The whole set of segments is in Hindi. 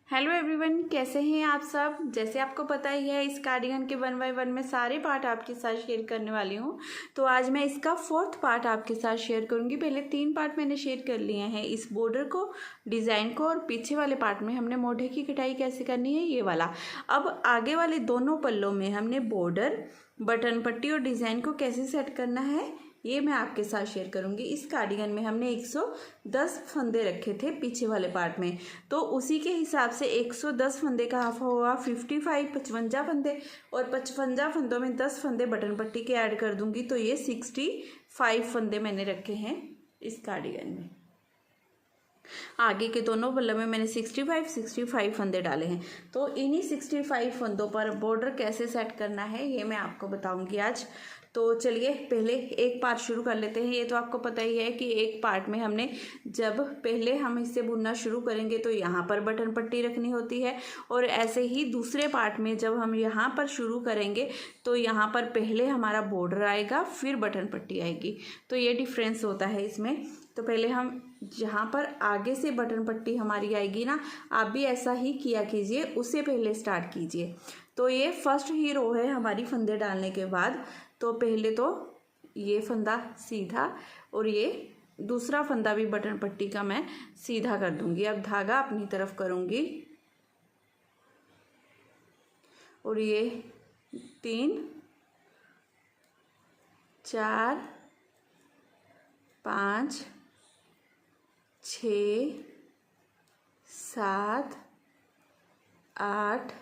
हेलो एवरीवन, कैसे हैं आप सब। जैसे आपको पता ही है, इस कार्डिगन के 1 बाय 1 में सारे पार्ट आपके साथ शेयर करने वाली हूँ। तो आज मैं इसका 4th पार्ट आपके साथ शेयर करूँगी। पहले 3 पार्ट मैंने शेयर कर लिए हैं, इस बॉर्डर को, डिज़ाइन को, और पीछे वाले पार्ट में हमने मोढे की कटाई कैसे करनी है ये वाला। अब आगे वाले दोनों पल्लों में हमने बॉर्डर, बटन पट्टी और डिज़ाइन को कैसे सेट करना है ये मैं आपके साथ शेयर करूंगी। इस कार्डिगन में हमने 110 फंदे रखे थे पीछे वाले पार्ट में, तो उसी के हिसाब से 110 फंदे का हाफ हुआ 55 फंदे, और 55 फंदों में 10 फंदे बटन पट्टी के ऐड कर दूंगी, तो ये 65 फंदे मैंने रखे हैं इस कार्डिगन में। आगे के दोनों पल्लों में मैंने 65 फंदे डाले हैं। तो इन्हीं 65 फंदों पर बॉर्डर कैसे सेट करना है ये मैं आपको बताऊंगी आज। तो चलिए पहले एक पार्ट शुरू कर लेते हैं। ये तो आपको पता ही है कि एक पार्ट में हमने, जब पहले हम इससे बुनना शुरू करेंगे तो यहाँ पर बटन पट्टी रखनी होती है, और ऐसे ही दूसरे पार्ट में जब हम यहाँ पर शुरू करेंगे तो यहाँ पर पहले हमारा बॉर्डर आएगा, फिर बटन पट्टी आएगी। तो ये डिफरेंस होता है इसमें। तो पहले हम जहाँ पर आगे से बटन पट्टी हमारी आएगी ना, आप भी ऐसा ही किया कीजिए, उससे पहले स्टार्ट कीजिए। तो ये फर्स्ट ही रो है हमारी फंदे डालने के बाद। तो पहले तो ये फंदा सीधा, और ये दूसरा फंदा भी बटन पट्टी का मैं सीधा कर दूंगी। अब धागा अपनी तरफ करूंगी, और ये 3 4 5 6 7 8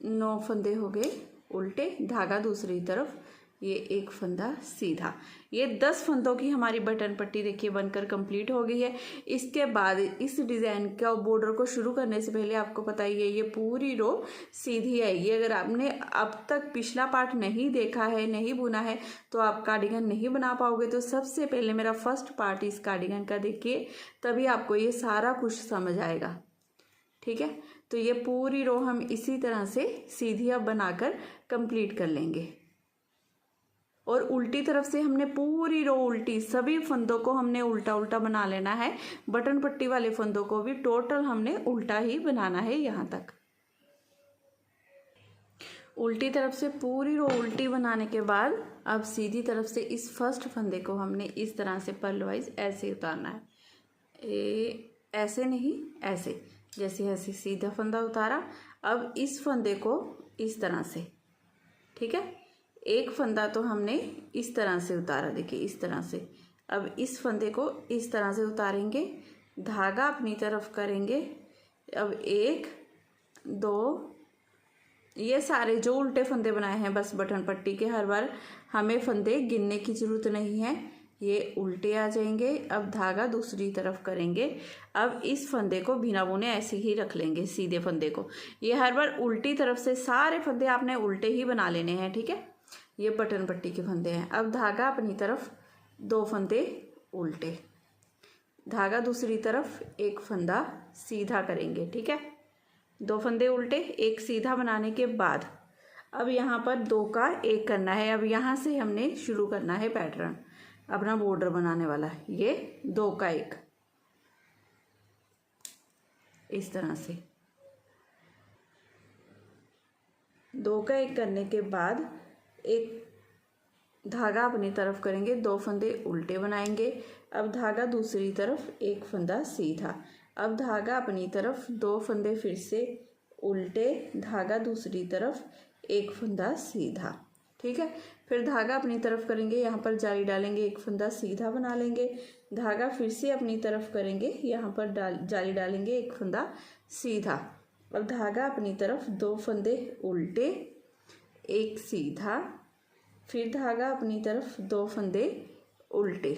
9 फंदे हो गए उल्टे, धागा दूसरी तरफ, ये एक फंदा सीधा। ये 10 फंदों की हमारी बटन पट्टी देखिए बनकर कंप्लीट हो गई है। इसके बाद इस डिज़ाइन का बॉर्डर को शुरू करने से पहले आपको पता ही है, ये पूरी रो सीधी आएगी। अगर आपने अब तक पिछला पार्ट नहीं देखा है, नहीं बुना है, तो आप कार्डिगन नहीं बना पाओगे। तो सबसे पहले मेरा फर्स्ट पार्ट इस कार्डिगन का देखिए, तभी आपको ये सारा कुछ समझ आएगा। ठीक है, तो ये पूरी रो हम इसी तरह से सीधी अब बनाकर कंप्लीट कर लेंगे। और उल्टी तरफ से हमने पूरी रो उल्टी, सभी फंदों को हमने उल्टा उल्टा बना लेना है। बटन पट्टी वाले फंदों को भी टोटल हमने उल्टा ही बनाना है। यहाँ तक उल्टी तरफ से पूरी रो उल्टी बनाने के बाद अब सीधी तरफ से इस फर्स्ट फंदे को हमने इस तरह से पर्ल वाइज ऐसे उतारना है। ऐसे नहीं, ऐसे, जैसे ऐसे सीधा फंदा उतारा। अब इस फंदे को इस तरह से, ठीक है, एक फंदा तो हमने इस तरह से उतारा, देखिए इस तरह से। अब इस फंदे को इस तरह से उतारेंगे, धागा अपनी तरफ करेंगे। अब 1 2, ये सारे जो उल्टे फंदे बनाए हैं बस बटन पट्टी के, हर बार हमें फंदे गिनने की ज़रूरत नहीं है, ये उल्टे आ जाएंगे। अब धागा दूसरी तरफ करेंगे। अब इस फंदे को बिना बुने ऐसे ही रख लेंगे, सीधे फंदे को। ये हर बार उल्टी तरफ से सारे फंदे आपने उल्टे ही बना लेने हैं। ठीक है, ये बटन पट्टी के फंदे हैं। अब धागा अपनी तरफ, 2 फंदे उल्टे, धागा दूसरी तरफ, एक फंदा सीधा करेंगे। ठीक है, 2 फंदे उल्टे, एक सीधा बनाने के बाद अब यहाँ पर 2 का 1 करना है। अब यहाँ से हमने शुरू करना है पैटर्न, अपना बॉर्डर बनाने वाला है। ये 2 का 1 इस तरह से, 2 का 1 करने के बाद एक धागा अपनी तरफ करेंगे, 2 फंदे उल्टे बनाएंगे। अब धागा दूसरी तरफ, एक फंदा सीधा। अब धागा अपनी तरफ, 2 फंदे फिर से उल्टे, धागा दूसरी तरफ, एक फंदा सीधा। ठीक है, फिर धागा अपनी तरफ करेंगे, यहाँ पर जाली डालेंगे, एक फंदा सीधा बना लेंगे। धागा फिर से अपनी तरफ करेंगे, यहाँ पर जाली डालेंगे, एक फंदा सीधा। अब धागा अपनी तरफ, 2 फंदे उल्टे, एक सीधा, फिर धागा अपनी तरफ, 2 फंदे उल्टे।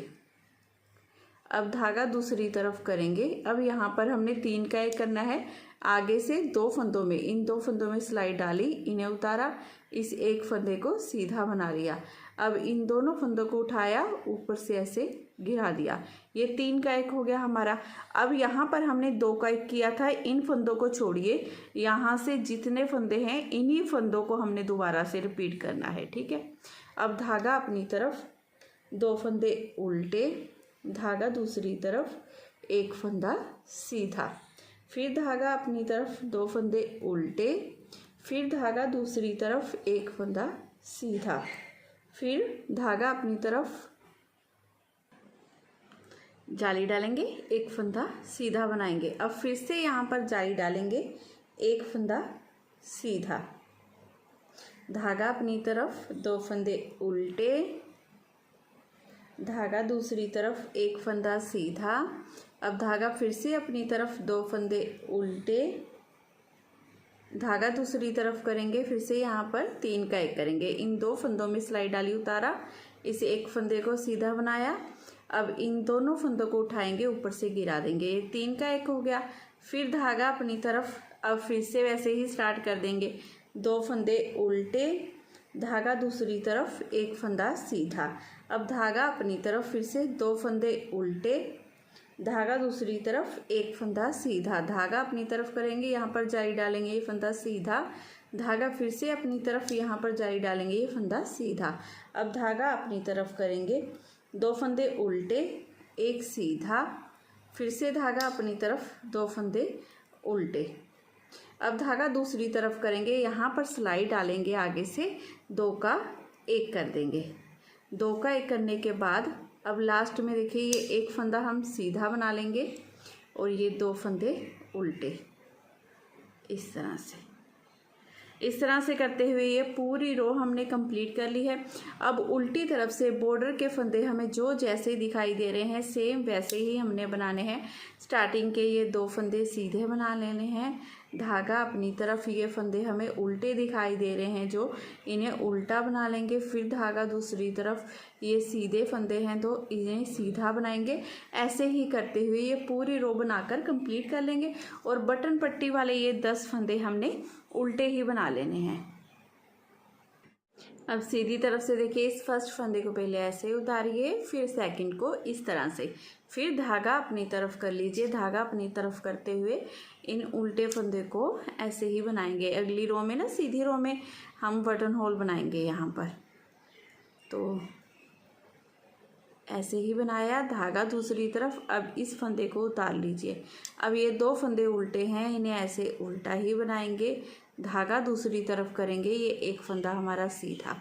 अब धागा दूसरी तरफ करेंगे। अब यहाँ पर हमने 3 का 1 करना है। आगे से 2 फंदों में, इन 2 फंदों में स्लाइड डाली, इन्हें उतारा, इस एक फंदे को सीधा बना लिया। अब इन दोनों फंदों को उठाया, ऊपर से ऐसे गिरा दिया। ये 3 का 1 हो गया हमारा। अब यहाँ पर हमने 2 का 1 किया था, इन फंदों को छोड़िए, यहाँ से जितने फंदे हैं इन्हीं फंदों को हमने दोबारा से रिपीट करना है। ठीक है, अब धागा अपनी तरफ, 2 फंदे उल्टे, धागा दूसरी तरफ, एक फंदा सीधा। फिर धागा अपनी तरफ 2 फंदे उल्टे, फिर धागा दूसरी तरफ एक फंदा सीधा, फिर धागा अपनी तरफ जाली डालेंगे, एक फंदा सीधा बनाएंगे। अब फिर से यहाँ पर जाली डालेंगे, एक फंदा सीधा, धागा अपनी तरफ 2 फंदे उल्टे, धागा दूसरी तरफ एक फंदा सीधा। अब धागा फिर से अपनी तरफ 2 फंदे उल्टे, धागा दूसरी तरफ करेंगे, फिर से यहाँ पर 3 का 1 करेंगे। इन 2 फंदों में सिलाई डाली, उतारा, इस एक फंदे को सीधा बनाया। अब इन दोनों फंदों को उठाएंगे, ऊपर से गिरा देंगे, ये 3 का 1 हो गया। फिर धागा अपनी तरफ, अब फिर से वैसे ही स्टार्ट कर देंगे, 2 फंदे उल्टे, धागा दूसरी तरफ एक फंदा सीधा। अब धागा अपनी तरफ फिर से 2 फंदे उल्टे, धागा दूसरी तरफ एक फंदा सीधा, धागा अपनी तरफ करेंगे, यहाँ पर जाली डालेंगे, ये फंदा सीधा, धागा फिर से अपनी तरफ यहाँ पर जाली डालेंगे, ये फंदा सीधा। अब धागा अपनी तरफ करेंगे, 2 फंदे उल्टे, एक सीधा, फिर से धागा अपनी तरफ 2 फंदे उल्टे। अब धागा दूसरी तरफ करेंगे, यहाँ पर सिलाई डालेंगे, आगे से 2 का 1 कर देंगे। 2 का 1 करने के बाद अब लास्ट में देखिए, ये एक फंदा हम सीधा बना लेंगे और ये 2 फंदे उल्टे, इस तरह से करते हुए ये पूरी रो हमने कंप्लीट कर ली है। अब उल्टी तरफ से बॉर्डर के फंदे हमें जो जैसे दिखाई दे रहे हैं, सेम वैसे ही हमने बनाने हैं। स्टार्टिंग के ये 2 फंदे सीधे बना लेने हैं, धागा अपनी तरफ, ये फंदे हमें उल्टे दिखाई दे रहे हैं जो, इन्हें उल्टा बना लेंगे। फिर धागा दूसरी तरफ, ये सीधे फंदे हैं तो इन्हें सीधा बनाएंगे। ऐसे ही करते हुए ये पूरी रो बनाकर कंप्लीट कर लेंगे। और बटन पट्टी वाले ये 10 फंदे हमने उल्टे ही बना लेने हैं। अब सीधी तरफ से देखिए, इस फर्स्ट फंदे को पहले ऐसे उतारिए, फिर सेकंड को इस तरह से, फिर धागा अपनी तरफ कर लीजिए। धागा अपनी तरफ करते हुए इन उल्टे फंदे को ऐसे ही बनाएंगे। अगली रो में ना, सीधी रो में हम बटन होल बनाएंगे यहाँ पर, तो ऐसे ही बनाया, धागा दूसरी तरफ। अब इस फंदे को उतार लीजिए। अब ये 2 फंदे उल्टे हैं, इन्हें ऐसे उल्टा ही बनाएंगे, धागा दूसरी तरफ करेंगे, ये एक फंदा हमारा सीधा।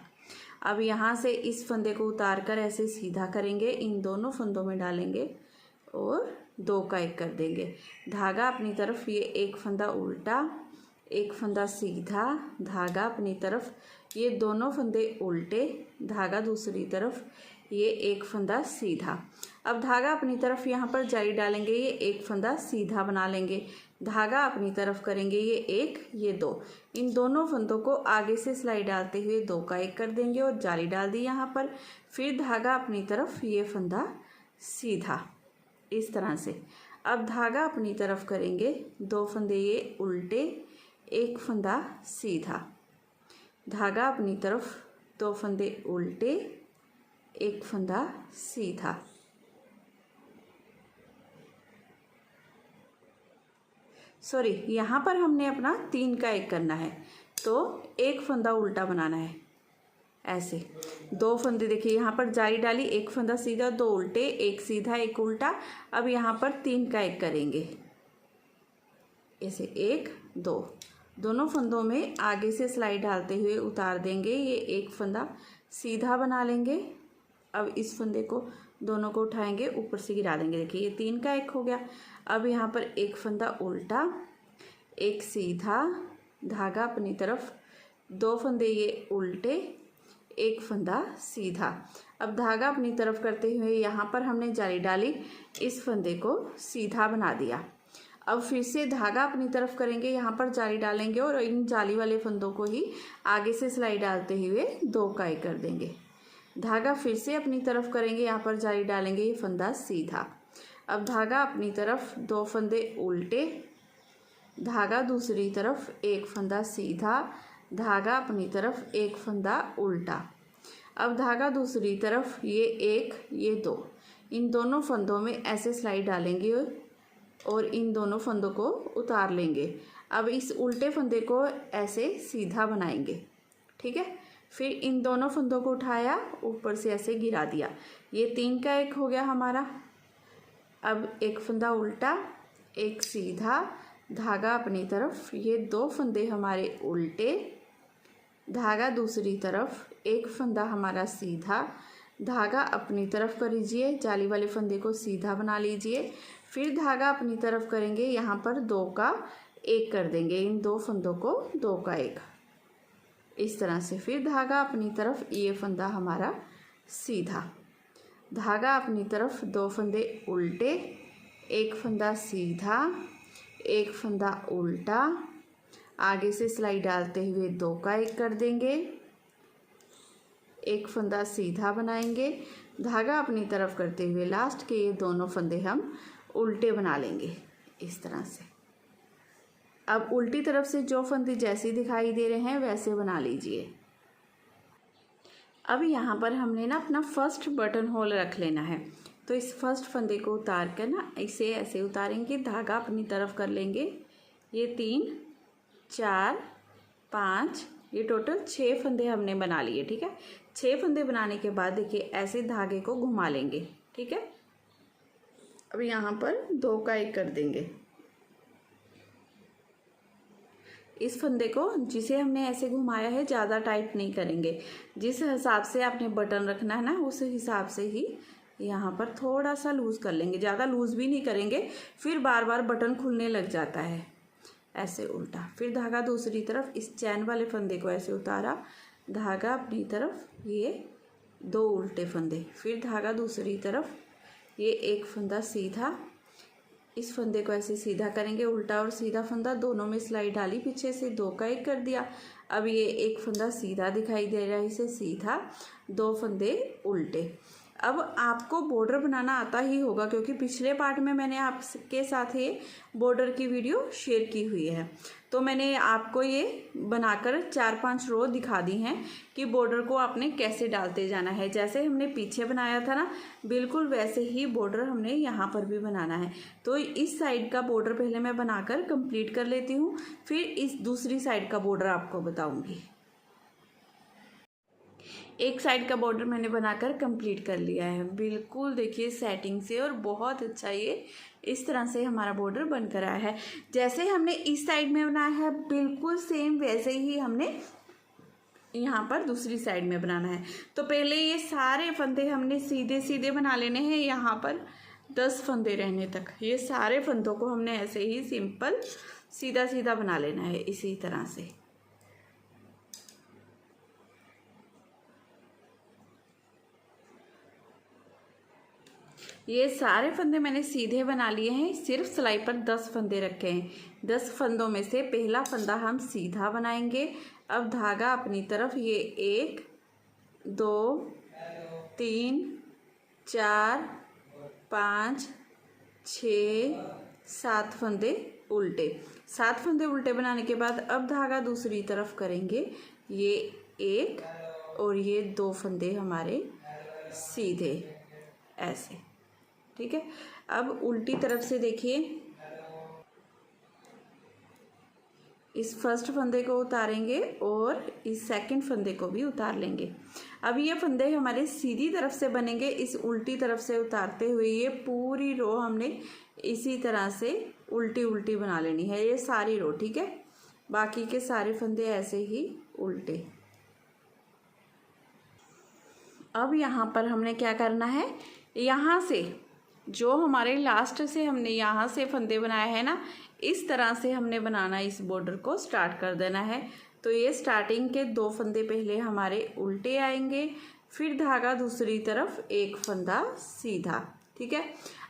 अब यहाँ से इस फंदे को उतार कर ऐसे सीधा करेंगे, इन दोनों फंदों में डालेंगे और 2 का 1 कर देंगे। धागा अपनी तरफ, ये एक फंदा उल्टा, एक फंदा सीधा, धागा अपनी तरफ, ये दोनों फंदे उल्टे, धागा दूसरी तरफ, ये एक फंदा सीधा। अब धागा अपनी तरफ यहाँ पर जाली डालेंगे, ये एक फंदा सीधा बना लेंगे, धागा अपनी तरफ करेंगे, ये 1, ये 2। इन दोनों फंदों को आगे से सिलाई डालते हुए 2 का 1 कर देंगे और जाली डाल दी यहाँ पर। फिर धागा अपनी तरफ, ये फंदा सीधा, इस तरह से। अब धागा अपनी तरफ करेंगे, 2 फंदे ये उल्टे, एक फंदा सीधा, धागा अपनी तरफ, 2 फंदे उल्टे, एक फंदा सीधा। सॉरी, यहाँ पर हमने अपना 3 का 1 करना है, तो एक फंदा उल्टा बनाना है। ऐसे 2 फंदे देखिए, यहाँ पर जाली डाली, एक फंदा सीधा, 2 उल्टे, एक सीधा, एक उल्टा। अब यहाँ पर 3 का 1 करेंगे, ऐसे 1, 2, दोनों फंदों में आगे से सिलाई डालते हुए उतार देंगे, ये एक फंदा सीधा बना लेंगे। अब इस फंदे को, दोनों को उठाएंगे, ऊपर से गिरा देंगे। देखिए ये 3 का 1 हो गया। अब यहाँ पर एक फंदा उल्टा, एक सीधा, धागा अपनी तरफ, 2 फंदे ये उल्टे, एक फंदा सीधा। अब धागा अपनी तरफ करते हुए यहाँ पर हमने जाली डाली, इस फंदे को सीधा बना दिया। अब फिर से धागा अपनी तरफ करेंगे, यहाँ पर जाली डालेंगे और इन जाली वाले फंदों को ही आगे से सिलाई डालते हुए 2 का 1 कर देंगे। धागा फिर से अपनी तरफ करेंगे, यहाँ पर जाली डालेंगे, ये फंदा सीधा। अब धागा अपनी तरफ, 2 फंदे उल्टे, धागा दूसरी तरफ, एक फंदा सीधा, धागा अपनी तरफ, एक फंदा उल्टा। अब धागा दूसरी तरफ, ये 1, ये 2, इन दोनों फंदों में ऐसे सिलाई डालेंगे और इन दोनों फंदों को उतार लेंगे। अब इस उल्टे फंदे को ऐसे सीधा बनाएंगे, ठीक है। फिर इन दोनों फंदों को उठाया, ऊपर से ऐसे गिरा दिया, ये 3 का 1 हो गया हमारा। अब एक फंदा उल्टा, एक सीधा, धागा अपनी तरफ, ये 2 फंदे हमारे उल्टे, धागा दूसरी तरफ, एक फंदा हमारा सीधा, धागा अपनी तरफ कर लीजिए, जाली वाले फंदे को सीधा बना लीजिए, फिर धागा अपनी तरफ करेंगे, यहाँ पर 2 का 1 कर देंगे, इन 2 फंदों को 2 का 1 इस तरह से, फिर धागा अपनी तरफ, ये फंदा हमारा सीधा, धागा अपनी तरफ, 2 फंदे उल्टे, एक फंदा सीधा, एक फंदा उल्टा, आगे से सिलाई डालते हुए 2 का 1 कर देंगे, एक फंदा सीधा बनाएंगे, धागा अपनी तरफ करते हुए लास्ट के ये दोनों फंदे हम उल्टे बना लेंगे इस तरह से। अब उल्टी तरफ से जो फंदे जैसे दिखाई दे रहे हैं वैसे बना लीजिए। अब यहाँ पर हमने ना अपना फर्स्ट बटन होल रख लेना है, तो इस फर्स्ट फंदे को उतार कर ना इसे ऐसे उतारेंगे, धागा अपनी तरफ कर लेंगे, ये 3 4 5 ये टोटल 6 फंदे हमने बना लिए। ठीक है, 6 फंदे बनाने के बाद देखिए ऐसे धागे को घुमा लेंगे। ठीक है, अब यहाँ पर 2 का 1 कर देंगे, इस फंदे को जिसे हमने ऐसे घुमाया है ज़्यादा टाइट नहीं करेंगे, जिस हिसाब से आपने बटन रखना है ना उस हिसाब से ही यहाँ पर थोड़ा सा लूज़ कर लेंगे, ज़्यादा लूज़ भी नहीं करेंगे, फिर बार बार बटन खुलने लग जाता है। ऐसे उल्टा, फिर धागा दूसरी तरफ, इस चैन वाले फंदे को ऐसे उतारा, धागा अपनी तरफ, ये 2 उल्टे फंदे, फिर धागा दूसरी तरफ, ये एक फंदा सीधा, इस फंदे को ऐसे सीधा करेंगे, उल्टा और सीधा फंदा दोनों में सिलाई डाली, पीछे से 2 का 1 कर दिया। अब ये एक फंदा सीधा दिखाई दे रहा है, इसे सीधा, 2 फंदे उल्टे। अब आपको बॉर्डर बनाना आता ही होगा क्योंकि पिछले पार्ट में मैंने आपके साथ ये बॉर्डर की वीडियो शेयर की हुई है, तो मैंने आपको ये बनाकर 4-5 रो दिखा दी हैं कि बॉर्डर को आपने कैसे डालते जाना है। जैसे हमने पीछे बनाया था ना, बिल्कुल वैसे ही बॉर्डर हमने यहाँ पर भी बनाना है। तो इस साइड का बॉर्डर पहले मैं बनाकर कंप्लीट कर लेती हूँ, फिर इस दूसरी साइड का बॉर्डर आपको बताऊँगी। एक साइड का बॉर्डर मैंने बनाकर कंप्लीट कर लिया है, बिल्कुल देखिए सेटिंग से, और बहुत अच्छा ये इस तरह से हमारा बॉर्डर बनकर आया है। जैसे हमने इस साइड में बनाया है बिल्कुल सेम वैसे ही हमने यहाँ पर दूसरी साइड में बनाना है। तो पहले ये सारे फंदे हमने सीधे सीधे बना लेने हैं, यहाँ पर 10 फंदे रहने तक, ये सारे फंदों को हमने ऐसे ही सिंपल सीधा सीधा बना लेना है इसी तरह से। ये सारे फंदे मैंने सीधे बना लिए हैं, सिर्फ सिलाई पर 10 फंदे रखे हैं। 10 फंदों में से पहला फंदा हम सीधा बनाएंगे। अब धागा अपनी तरफ, ये 1 2 3 4 5 6 7 फंदे उल्टे। 7 फंदे उल्टे बनाने के बाद अब धागा दूसरी तरफ करेंगे, ये 1 और ये 2 फंदे हमारे सीधे ऐसे। ठीक है, अब उल्टी तरफ से देखिए, इस फर्स्ट फंदे को उतारेंगे और इस सेकंड फंदे को भी उतार लेंगे। अब ये फंदे हमारे सीधी तरफ से बनेंगे, इस उल्टी तरफ से उतारते हुए ये पूरी रो हमने इसी तरह से उल्टी उल्टी बना लेनी है, ये सारी रो। ठीक है, बाकी के सारे फंदे ऐसे ही उल्टे। अब यहाँ पर हमने क्या करना है, यहाँ से जो हमारे लास्ट से हमने यहाँ से फंदे बनाए हैं ना, इस तरह से हमने बनाना, इस बॉर्डर को स्टार्ट कर देना है। तो ये स्टार्टिंग के 2 फंदे पहले हमारे उल्टे आएंगे, फिर धागा दूसरी तरफ, एक फंदा सीधा। ठीक है,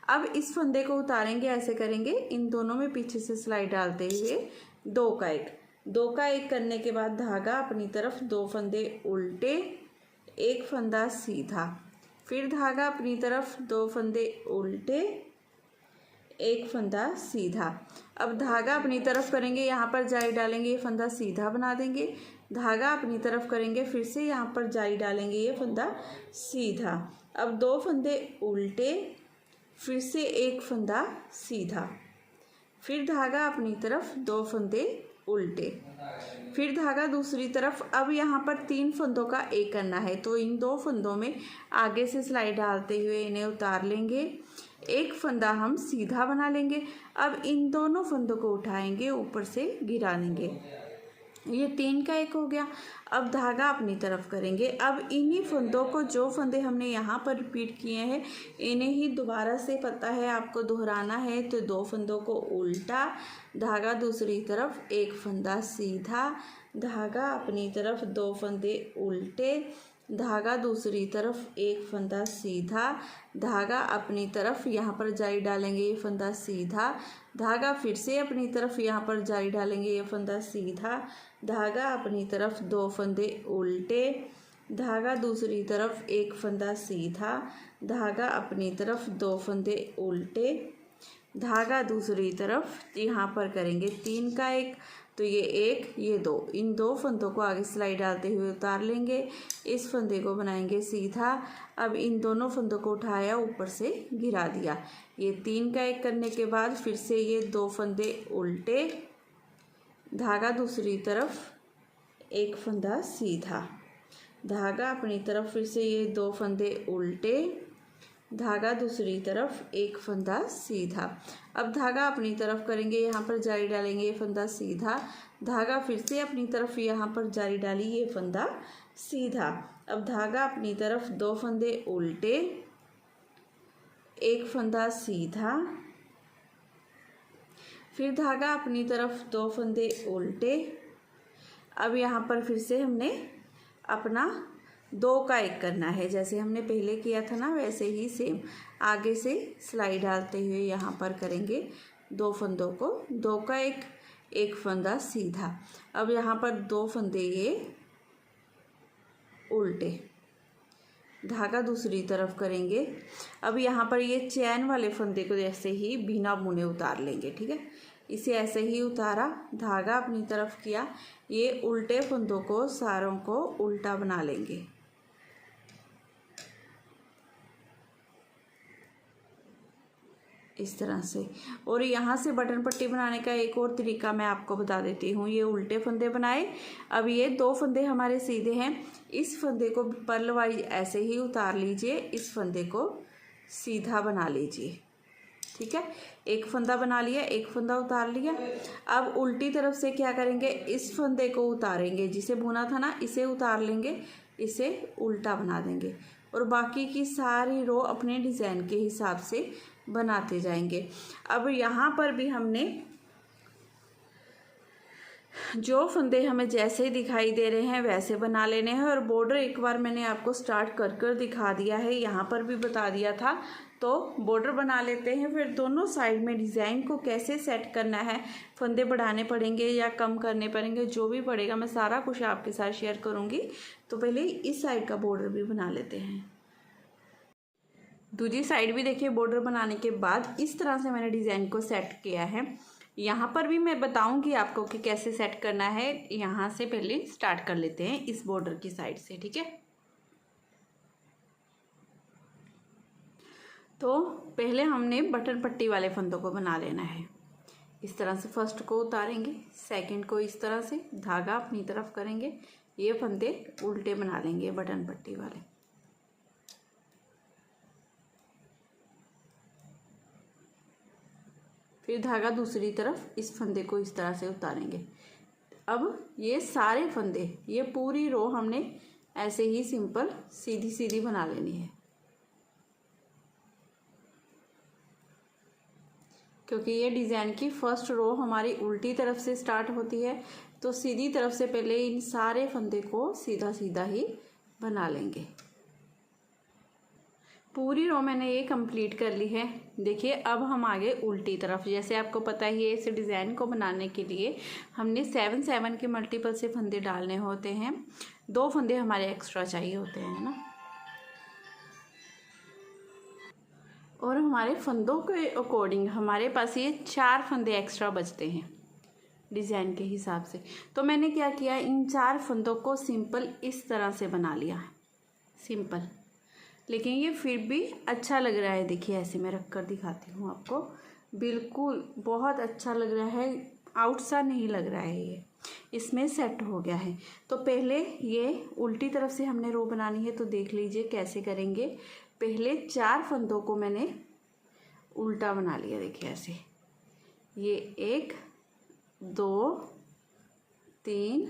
अब इस फंदे को उतारेंगे, ऐसे करेंगे, इन दोनों में पीछे से सिलाई डालते हुए 2 का 1, 2 का 1 करने के बाद धागा अपनी तरफ, 2 फंदे उल्टे, एक फंदा सीधा, फिर धागा अपनी तरफ, 2 फंदे उल्टे, एक फंदा सीधा। अब धागा अपनी तरफ करेंगे, यहाँ पर जाली डालेंगे, ये फंदा सीधा बना देंगे, धागा अपनी तरफ करेंगे, फिर से यहाँ पर जाली डालेंगे, ये फंदा सीधा। अब 2 फंदे उल्टे, फिर से एक फंदा सीधा, फिर धागा अपनी तरफ, 2 फंदे उल्टे, फिर धागा दूसरी तरफ। अब यहाँ पर 3 फंदों का 1 करना है, तो इन 2 फंदों में आगे से सिलाई डालते हुए इन्हें उतार लेंगे, एक फंदा हम सीधा बना लेंगे। अब इन दोनों फंदों को उठाएंगे, ऊपर से गिरा देंगे। ये 3 का एक हो गया। अब धागा अपनी तरफ करेंगे। अब इन्हीं फंदों को, जो फंदे हमने यहाँ पर रिपीट किए हैं, इन्हें ही दोबारा से पता है आपको दोहराना है। तो 2 फंदों को उल्टा, धागा दूसरी तरफ, एक फंदा सीधा, धागा अपनी तरफ, 2 फंदे उल्टे, धागा दूसरी तरफ, एक फंदा सीधा, धागा अपनी तरफ, यहाँ पर जारी डालेंगे, ये फंदा सीधा, धागा फिर से अपनी तरफ, यहाँ पर जारी डालेंगे, ये फंदा सीधा, धागा अपनी तरफ, 2 फंदे उल्टे, धागा दूसरी तरफ, एक फंदा सीधा, धागा अपनी तरफ, 2 फंदे उल्टे, धागा दूसरी तरफ, यहाँ पर करेंगे 3 का एक। तो ये 1, ये 2, इन 2 फंदों को आगे सिलाई डालते हुए उतार लेंगे। इस फंदे को बनाएंगे सीधा। अब इन दोनों फंदों को उठाया, ऊपर से गिरा दिया। ये 3 का एक करने के बाद फिर से ये 2 फंदे उल्टे, धागा दूसरी तरफ, एक फंदा सीधा, धागा अपनी तरफ, फिर से ये 2 फंदे उल्टे, धागा दूसरी तरफ, एक फंदा सीधा। अब धागा अपनी तरफ करेंगे, यहाँ पर जारी डालेंगे, ये फंदा सीधा, धागा फिर से अपनी तरफ, यहाँ पर जारी डाली, ये फंदा सीधा। अब धागा अपनी तरफ, 2 फंदे उल्टे, एक फंदा सीधा, फिर धागा अपनी तरफ, 2 फंदे उल्टे। अब यहाँ पर फिर से हमने अपना 2 का एक करना है, जैसे हमने पहले किया था ना, वैसे ही सेम आगे से सिलाई डालते हुए यहाँ पर करेंगे 2 फंदों को, 2 का एक फंदा सीधा। अब यहाँ पर 2 फंदे ये उल्टे, धागा दूसरी तरफ करेंगे। अब यहाँ पर ये चैन वाले फंदे को जैसे ही बिना बुने उतार लेंगे, ठीक है। इसे ऐसे ही उतारा, धागा अपनी तरफ किया, ये उल्टे फंदों को सारों को उल्टा बना लेंगे। इस तरह से। और यहाँ से बटन पट्टी बनाने का एक और तरीका मैं आपको बता देती हूँ। ये उल्टे फंदे बनाए, अब ये 2 फंदे हमारे सीधे हैं, इस फंदे को पर्ल वाइज ऐसे ही उतार लीजिए, इस फंदे को सीधा बना लीजिए, ठीक है। एक फंदा बना लिया, एक फंदा उतार लिया। अब उल्टी तरफ से क्या करेंगे, इस फंदे को उतारेंगे, जिसे बुना था ना, इसे उतार लेंगे, इसे उल्टा बना देंगे और बाकी की सारी रो अपने डिज़ाइन के हिसाब से बनाते जाएंगे। अब यहाँ पर भी हमने जो फंदे हमें जैसे दिखाई दे रहे हैं वैसे बना लेने हैं। और बॉर्डर एक बार मैंने आपको स्टार्ट कर कर दिखा दिया है, यहाँ पर भी बता दिया था। तो बॉर्डर बना लेते हैं, फिर दोनों साइड में डिज़ाइन को कैसे सेट करना है, फंदे बढ़ाने पड़ेंगे या कम करने पड़ेंगे, जो भी पड़ेगा मैं सारा कुछ आपके साथ शेयर करूँगी। तो पहले इस साइड का बॉर्डर भी बना लेते हैं। दूसरी साइड भी देखिए, बॉर्डर बनाने के बाद इस तरह से मैंने डिज़ाइन को सेट किया है। यहाँ पर भी मैं बताऊंगी आपको कि कैसे सेट करना है। यहाँ से पहले स्टार्ट कर लेते हैं इस बॉर्डर की साइड से, ठीक है। तो पहले हमने बटन पट्टी वाले फंदों को बना लेना है। इस तरह से फर्स्ट को उतारेंगे, सेकंड को इस तरह से धागा अपनी तरफ करेंगे, ये फंदे उल्टे बना लेंगे बटन पट्टी वाले। फिर धागा दूसरी तरफ, इस फंदे को इस तरह से उतारेंगे। अब ये सारे फंदे, ये पूरी रो हमने ऐसे ही सिंपल सीधी सीधी बना लेनी है, क्योंकि ये डिज़ाइन की फर्स्ट रो हमारी उल्टी तरफ से स्टार्ट होती है। तो सीधी तरफ से पहले इन सारे फंदे को सीधा सीधा ही बना लेंगे। पूरी रो मैंने ये कंप्लीट कर ली है। देखिए अब हम आगे उल्टी तरफ, जैसे आपको पता ही है, इस डिज़ाइन को बनाने के लिए हमने 7 के मल्टीपल से फंदे डालने होते हैं। 2 फंदे हमारे एक्स्ट्रा चाहिए होते हैं ना, और हमारे फंदों के अकॉर्डिंग हमारे पास ये 4 फंदे एक्स्ट्रा बचते हैं डिज़ाइन के हिसाब से। तो मैंने क्या किया, इन 4 फंदों को सिंपल इस तरह से बना लिया, सिंपल, लेकिन ये फिर भी अच्छा लग रहा है। देखिए ऐसे मैं रख कर दिखाती हूँ आपको, बिल्कुल बहुत अच्छा लग रहा है, आउट सा नहीं लग रहा है, ये इसमें सेट हो गया है। तो पहले ये उल्टी तरफ से हमने रो बनानी है, तो देख लीजिए कैसे करेंगे। पहले 4 फंदों को मैंने उल्टा बना लिया। देखिए ऐसे, ये 1 2 3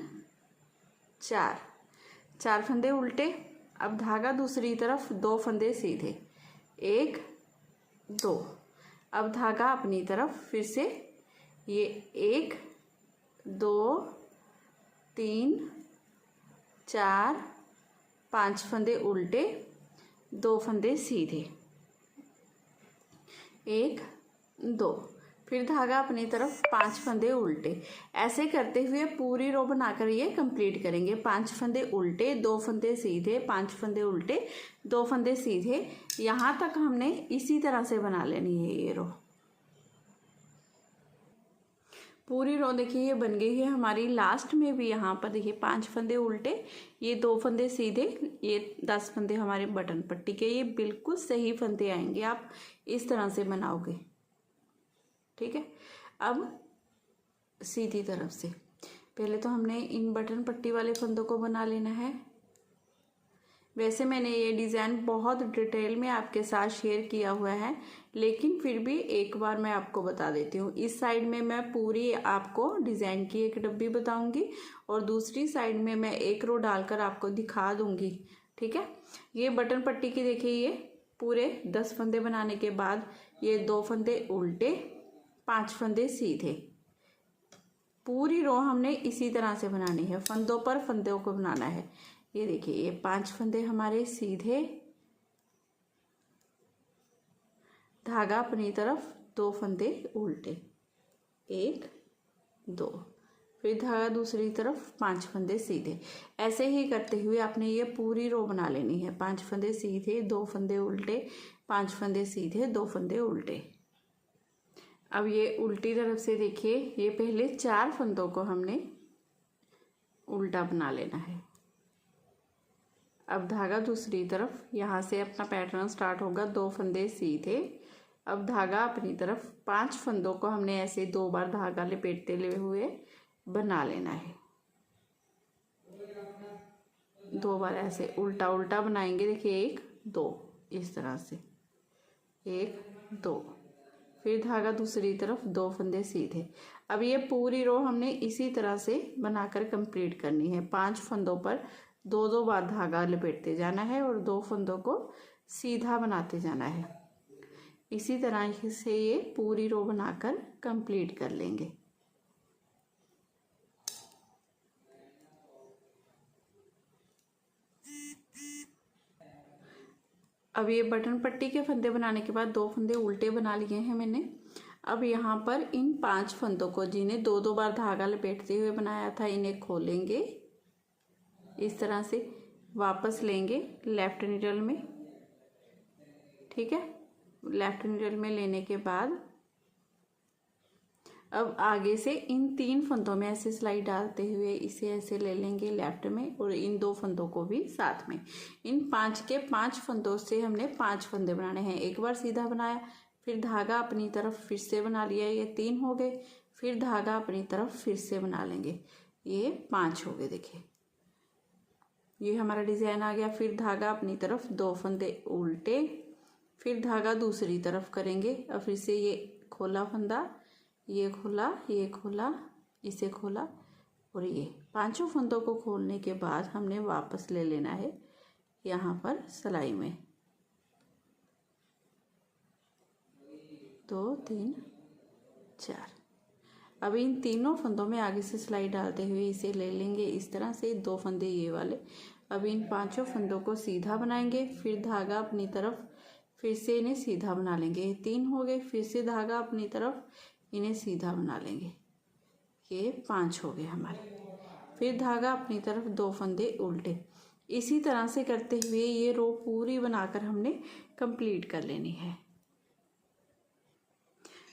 4 फंदे उल्टे। अब धागा दूसरी तरफ, 2 फंदे सीधे, 1 2। अब धागा अपनी तरफ, फिर से ये 1 2 3 4 5 फंदे उल्टे, 2 फंदे सीधे, 1 2। फिर धागा अपनी तरफ, 5 फंदे उल्टे। ऐसे करते हुए पूरी रो बनाकर ये कंप्लीट करेंगे। 5 फंदे उल्टे, 2 फंदे सीधे, 5 फंदे उल्टे, 2 फंदे सीधे। यहाँ तक हमने इसी तरह से बना लेनी है ये रो। पूरी रो देखिए ये बन गई है हमारी। लास्ट में भी यहाँ पर देखिए 5 फंदे उल्टे, ये 2 फंदे सीधे, ये 10 फंदे हमारे बटन पट्टी के। ये बिल्कुल सही फंदे आएंगे, आप इस तरह से बनाओगे। ठीक है। अब सीधी तरफ से पहले तो हमने इन बटन पट्टी वाले फंदों को बना लेना है। वैसे मैंने ये डिज़ाइन बहुत डिटेल में आपके साथ शेयर किया हुआ है, लेकिन फिर भी एक बार मैं आपको बता देती हूँ। इस साइड में मैं पूरी आपको डिज़ाइन की एक डब्बी बताऊंगी और दूसरी साइड में मैं एक रो डालकर आपको दिखा दूंगी। ठीक है। ये बटन पट्टी की देखिए, ये पूरे 10 फंदे बनाने के बाद ये 2 फंदे उल्टे, 5 फंदे सीधे। पूरी रो हमने इसी तरह से बनानी है, फंदों पर फंदों को बनाना है। ये देखिए ये 5 फंदे हमारे सीधे, धागा अपनी तरफ, 2 फंदे उल्टे, 1 2। फिर धागा दूसरी तरफ, 5 फंदे सीधे। ऐसे ही करते हुए आपने ये पूरी रो बना लेनी है। 5 फंदे सीधे, 2 फंदे उल्टे, 5 फंदे सीधे, 2 फंदे उल्टे। अब ये उल्टी तरफ से देखिए, ये पहले 4 फंदों को हमने उल्टा बना लेना है। अब धागा दूसरी तरफ, यहाँ से अपना पैटर्न स्टार्ट होगा, 2 फंदे सीधे। अब धागा अपनी तरफ, 5 फंदों को हमने ऐसे 2 बार धागा लपेटते हुए बना लेना है। 2 बार ऐसे उल्टा उल्टा बनाएंगे। देखिए 1 2, इस तरह से 1 2। फिर धागा दूसरी तरफ, 2 फंदे सीधे। अब ये पूरी रो हमने इसी तरह से बनाकर कंप्लीट करनी है। 5 फंदों पर 2 बार धागा लपेटते जाना है और 2 फंदों को सीधा बनाते जाना है। इसी तरह से ये पूरी रो बनाकर कंप्लीट कर लेंगे। अब ये बटन पट्टी के फंदे बनाने के बाद 2 फंदे उल्टे बना लिए हैं मैंने। अब यहाँ पर इन 5 फंदों को, जिन्हें 2 बार धागा लपेटते हुए बनाया था, इन्हें खोलेंगे इस तरह से, वापस लेंगे लेफ्ट नीडल में। ठीक है। लेफ्ट नीडल में लेने के बाद अब आगे से इन 3 फंदों में ऐसे सिलाई डालते हुए इसे ऐसे ले लेंगे लेफ्ट में, और इन 2 फंदों को भी साथ में। इन 5 के 5 फंदों से हमने 5 फंदे बनाने हैं। एक बार सीधा बनाया, फिर धागा अपनी तरफ फिर से बना लिया, ये 3 हो गए। फिर धागा अपनी तरफ फिर से बना लेंगे, ये 5 हो गए। देखिए ये हमारा डिज़ाइन आ गया। फिर धागा अपनी तरफ, 2 फंदे उल्टे, फिर धागा दूसरी तरफ करेंगे। और फिर से ये खोला फंदा, ये खोला, ये खोला, इसे खोला, और ये 5 फंदों को खोलने के बाद हमने वापस ले लेना है यहाँ पर सिलाई में। 2 3 4। अब इन तीनों फंदों में आगे से सिलाई डालते हुए इसे ले लेंगे इस तरह से, 2 फंदे ये वाले। अब इन 5 फंदों को सीधा बनाएंगे, फिर धागा अपनी तरफ, फिर से इन्हें सीधा बना लेंगे, ये 3 हो गए। फिर से धागा अपनी तरफ, इन्हें सीधा बना लेंगे, ये 5 हो गए हमारे। फिर धागा अपनी तरफ, 2 फंदे उल्टे। इसी तरह से करते हुए ये रो पूरी बनाकर हमने कंप्लीट कर लेनी है।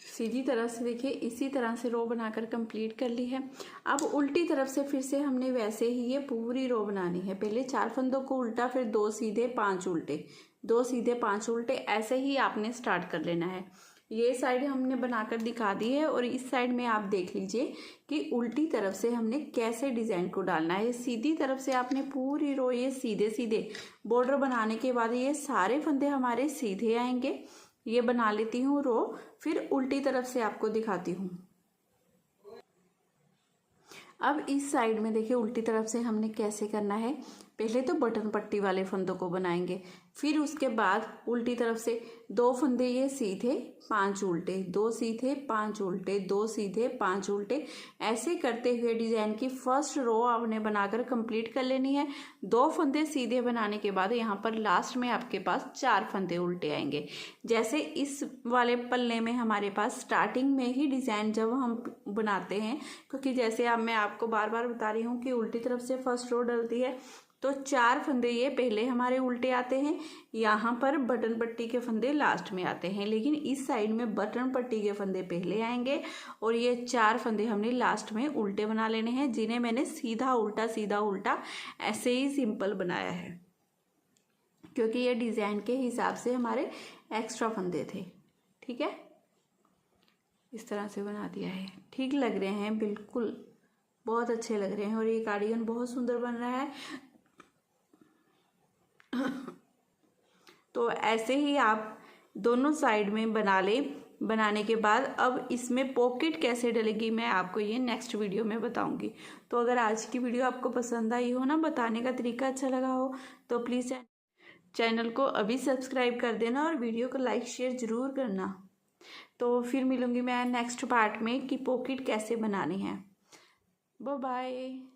सीधी तरफ से देखिए इसी तरह से रो बनाकर कंप्लीट कर ली है। अब उल्टी तरफ से फिर से हमने वैसे ही ये पूरी रो बनानी है। पहले 4 फंदों को उल्टा, फिर 2 सीधे 5 उल्टे, 2 सीधे 5 उल्टे, ऐसे ही आपने स्टार्ट कर लेना है। ये साइड हमने बनाकर दिखा दी है, और इस साइड में आप देख लीजिए कि उल्टी तरफ से हमने कैसे डिज़ाइन को डालना है। सीधी तरफ से आपने पूरी रो ये सीधे सीधे बॉर्डर बनाने के बाद ये सारे फंदे हमारे सीधे आएंगे। ये बना लेती हूँ रो, फिर उल्टी तरफ से आपको दिखाती हूँ। अब इस साइड में देखिए उल्टी तरफ से हमने कैसे करना है। पहले तो बटन पट्टी वाले फंदों को बनाएंगे, फिर उसके बाद उल्टी तरफ से 2 फंदे ये सीधे 5 उल्टे, 2 सीधे 5 उल्टे, 2 सीधे 5 उल्टे, ऐसे करते हुए डिजाइन की फर्स्ट रो आपने बनाकर कंप्लीट कर लेनी है। 2 फंदे सीधे बनाने के बाद यहाँ पर लास्ट में आपके पास 4 फंदे उल्टे आएंगे। जैसे इस वाले पल्ले में हमारे पास स्टार्टिंग में ही डिजाइन जब हम बनाते हैं, क्योंकि जैसे अब मैं आपको बार बार बता रही हूँ कि उल्टी तरफ से फर्स्ट रो डलती है, तो 4 फंदे ये पहले हमारे उल्टे आते हैं, यहाँ पर बटन पट्टी के फंदे लास्ट में आते हैं, लेकिन इस साइड में बटन पट्टी के फंदे पहले आएंगे और ये 4 फंदे हमने लास्ट में उल्टे बना लेने हैं, जिन्हें मैंने सीधा उल्टा ऐसे ही सिंपल बनाया है, क्योंकि ये डिज़ाइन के हिसाब से हमारे एक्स्ट्रा फंदे थे। ठीक है, इस तरह से बना दिया है। ठीक लग रहे हैं, बिल्कुल बहुत अच्छे लग रहे हैं और ये कार्डिगन बहुत सुंदर बन रहा है। तो ऐसे ही आप दोनों साइड में बना लें। बनाने के बाद अब इसमें पॉकेट कैसे डलेगी मैं आपको ये नेक्स्ट वीडियो में बताऊंगी। तो अगर आज की वीडियो आपको पसंद आई हो ना, बताने का तरीका अच्छा लगा हो, तो प्लीज़ चैनल को अभी सब्सक्राइब कर देना और वीडियो को लाइक शेयर ज़रूर करना। तो फिर मिलूंगी मैं नेक्स्ट पार्ट में कि पॉकेट कैसे बनानी है। Bye bye.